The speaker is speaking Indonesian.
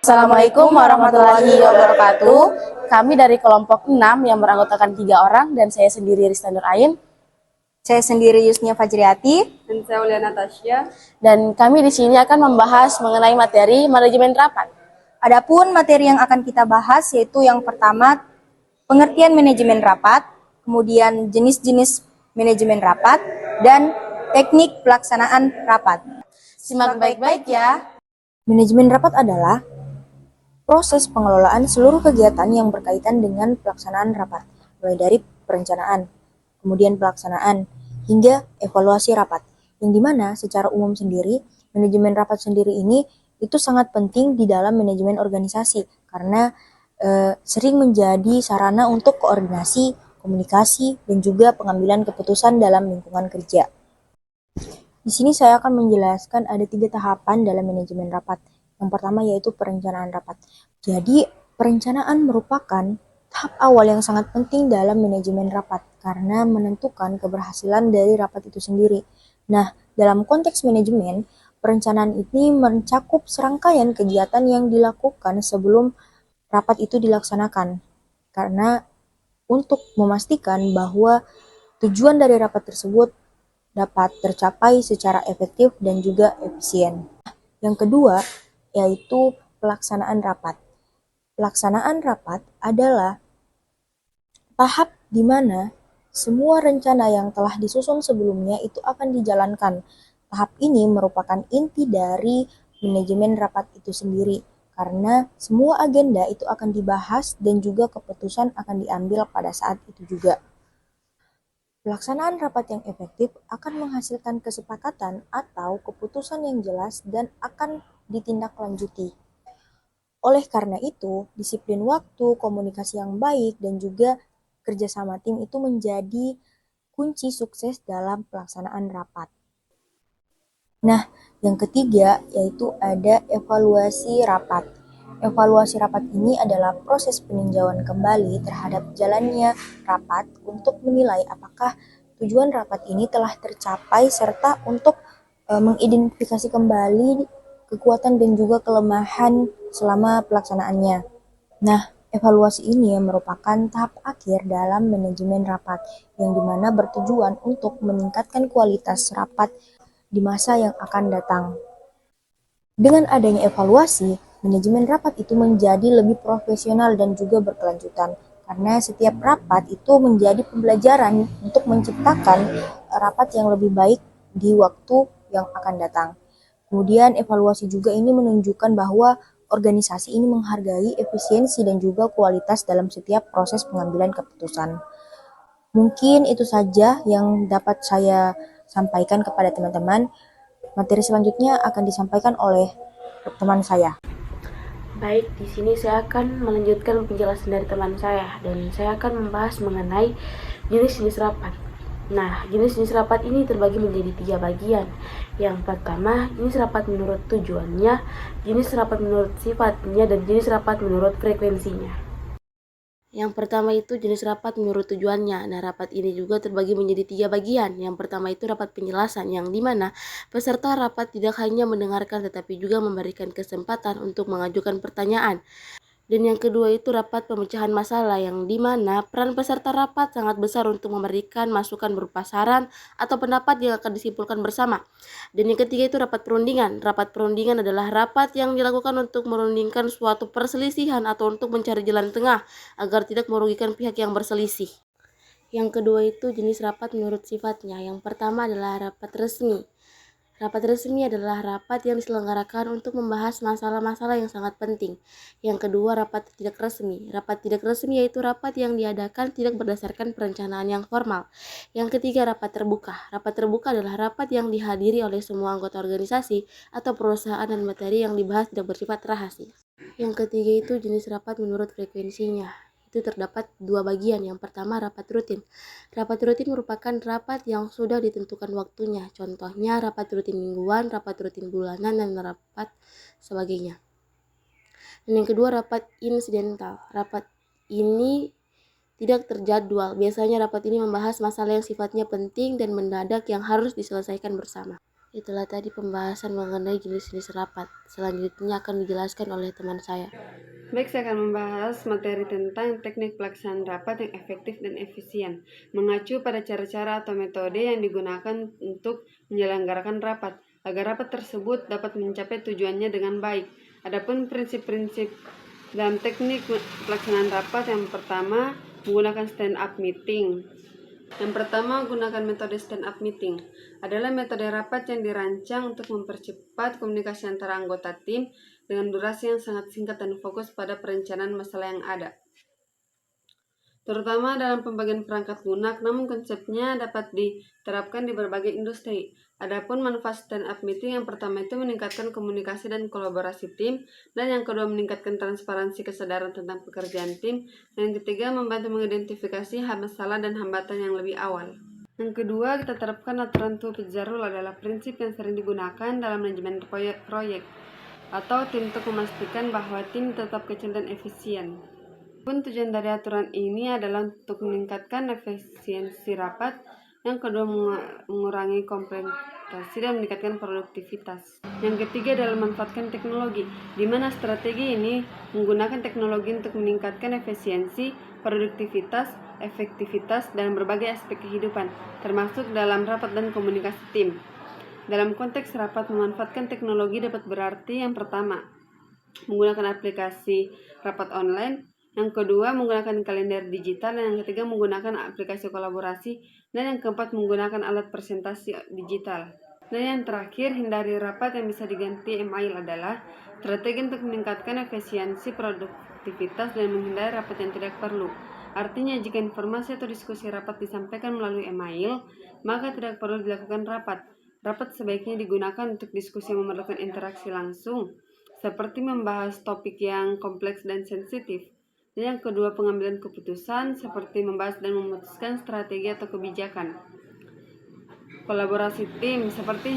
Assalamualaikum warahmatullahi wabarakatuh. Kami dari kelompok 6 yang beranggotakan 3 orang dan saya sendiri Rista Nur Ain. Saya sendiri Yusnia Fajriati. Dan saya Uliana Tasya. Dan kami di sini akan membahas mengenai materi manajemen rapat. Adapun materi yang akan kita bahas yaitu yang pertama pengertian manajemen rapat, kemudian jenis-jenis manajemen rapat, dan teknik pelaksanaan rapat. Simak baik-baik ya. Manajemen rapat adalah proses pengelolaan seluruh kegiatan yang berkaitan dengan pelaksanaan rapat, mulai dari perencanaan, kemudian pelaksanaan, hingga evaluasi rapat. Yang dimana secara umum sendiri, manajemen rapat sendiri ini itu sangat penting di dalam manajemen organisasi, karena sering menjadi sarana untuk koordinasi, komunikasi, dan juga pengambilan keputusan dalam lingkungan kerja. Di sini saya akan menjelaskan ada 3 tahapan dalam manajemen rapat. Yang pertama yaitu perencanaan rapat. Jadi, perencanaan merupakan tahap awal yang sangat penting dalam manajemen rapat karena menentukan keberhasilan dari rapat itu sendiri. Nah, dalam konteks manajemen, perencanaan ini mencakup serangkaian kegiatan yang dilakukan sebelum rapat itu dilaksanakan. Karena untuk memastikan bahwa tujuan dari rapat tersebut dapat tercapai secara efektif dan juga efisien. Yang kedua, yaitu pelaksanaan rapat. Pelaksanaan rapat adalah tahap di mana semua rencana yang telah disusun sebelumnya itu akan dijalankan. Tahap ini merupakan inti dari manajemen rapat itu sendiri, karena semua agenda itu akan dibahas dan juga keputusan akan diambil pada saat itu juga. Pelaksanaan rapat yang efektif akan menghasilkan kesepakatan atau keputusan yang jelas dan akan ditindaklanjuti. Oleh karena itu, disiplin waktu, komunikasi yang baik, dan juga kerjasama tim itu menjadi kunci sukses dalam pelaksanaan rapat. Nah, yang ketiga yaitu ada evaluasi rapat. Evaluasi rapat ini adalah proses peninjauan kembali terhadap jalannya rapat untuk menilai apakah tujuan rapat ini telah tercapai serta untuk mengidentifikasi kembali kekuatan dan juga kelemahan selama pelaksanaannya. Nah, evaluasi ini merupakan tahap akhir dalam manajemen rapat yang dimana bertujuan untuk meningkatkan kualitas rapat di masa yang akan datang. Dengan adanya evaluasi, manajemen rapat itu menjadi lebih profesional dan juga berkelanjutan, karena setiap rapat itu menjadi pembelajaran untuk menciptakan rapat yang lebih baik di waktu yang akan datang. Kemudian evaluasi juga ini menunjukkan bahwa organisasi ini menghargai efisiensi dan juga kualitas dalam setiap proses pengambilan keputusan. Mungkin itu saja yang dapat saya sampaikan kepada teman-teman. Materi selanjutnya akan disampaikan oleh teman saya. Baik, di sini saya akan melanjutkan penjelasan dari teman saya dan saya akan membahas mengenai jenis-jenis rapat. Nah, jenis-jenis rapat ini terbagi menjadi 3 bagian. Yang pertama, jenis rapat menurut tujuannya, jenis rapat menurut sifatnya, dan jenis rapat menurut frekuensinya. Yang pertama itu jenis rapat menurut tujuannya. Nah, rapat ini juga terbagi menjadi 3 bagian. Yang pertama itu rapat penjelasan, yang dimana peserta rapat tidak hanya mendengarkan tetapi juga memberikan kesempatan untuk mengajukan pertanyaan. Dan yang kedua itu rapat pemecahan masalah, yang dimana peran peserta rapat sangat besar untuk memberikan masukan berupa saran atau pendapat yang akan disimpulkan bersama. Dan yang ketiga itu rapat perundingan. Rapat perundingan adalah rapat yang dilakukan untuk merundingkan suatu perselisihan atau untuk mencari jalan tengah agar tidak merugikan pihak yang berselisih. Yang kedua itu jenis rapat menurut sifatnya. Yang pertama adalah rapat resmi. Rapat resmi adalah rapat yang diselenggarakan untuk membahas masalah-masalah yang sangat penting. Yang kedua, rapat tidak resmi. Rapat tidak resmi yaitu rapat yang diadakan tidak berdasarkan perencanaan yang formal. Yang ketiga, rapat terbuka. Rapat terbuka adalah rapat yang dihadiri oleh semua anggota organisasi atau perusahaan dan materi yang dibahas tidak bersifat rahasia. Yang ketiga itu jenis rapat menurut frekuensinya. Itu terdapat 2 bagian. Yang pertama, rapat rutin. Rapat rutin merupakan rapat yang sudah ditentukan waktunya. Contohnya rapat rutin mingguan, rapat rutin bulanan, dan rapat sebagainya. Dan yang kedua, rapat insidental. Rapat ini tidak terjadwal. Biasanya rapat ini membahas masalah yang sifatnya penting dan mendadak yang harus diselesaikan bersama. Itulah tadi pembahasan mengenai jenis-jenis rapat. Selanjutnya akan dijelaskan oleh teman saya. Baik, saya akan membahas materi tentang teknik pelaksanaan rapat yang efektif dan efisien, mengacu pada cara-cara atau metode yang digunakan untuk menyelenggarakan rapat, agar rapat tersebut dapat mencapai tujuannya dengan baik. Adapun prinsip-prinsip dalam teknik pelaksanaan rapat, yang pertama, menggunakan stand-up meeting. Yang pertama, gunakan metode stand-up meeting. Adalah metode rapat yang dirancang untuk mempercepat komunikasi antara anggota tim dengan durasi yang sangat singkat dan fokus pada perencanaan masalah yang ada, terutama dalam pembagian perangkat lunak, namun konsepnya dapat diterapkan di berbagai industri. Adapun manfaat stand-up meeting, yang pertama itu meningkatkan komunikasi dan kolaborasi tim, dan yang kedua meningkatkan transparansi kesadaran tentang pekerjaan tim, dan yang ketiga membantu mengidentifikasi masalah dan hambatan yang lebih awal. Yang kedua, kita terapkan aturan 2 pizza rule adalah prinsip yang sering digunakan dalam manajemen proyek atau tim untuk memastikan bahwa tim tetap kecil dan efisien. Pun tujuan dari aturan ini adalah untuk meningkatkan efisiensi rapat, yang kedua mengurangi kompleksitas dan meningkatkan produktivitas. Yang ketiga adalah memanfaatkan teknologi, di mana strategi ini menggunakan teknologi untuk meningkatkan efisiensi, produktivitas, efektivitas dalam berbagai aspek kehidupan, termasuk dalam rapat dan komunikasi tim. Dalam konteks rapat, memanfaatkan teknologi dapat berarti yang pertama, menggunakan aplikasi rapat online, yang kedua menggunakan kalender digital, dan yang ketiga menggunakan aplikasi kolaborasi, dan yang keempat menggunakan alat presentasi digital. Dan yang terakhir, hindari rapat yang bisa diganti email adalah strategi untuk meningkatkan efisiensi, produktivitas, dan menghindari rapat yang tidak perlu. Artinya, jika informasi atau diskusi rapat disampaikan melalui email, maka tidak perlu dilakukan rapat. Rapat sebaiknya digunakan untuk diskusi yang memerlukan interaksi langsung, seperti membahas topik yang kompleks dan sensitif. Dan yang kedua, pengambilan keputusan, seperti membahas dan memutuskan strategi atau kebijakan. Kolaborasi tim, seperti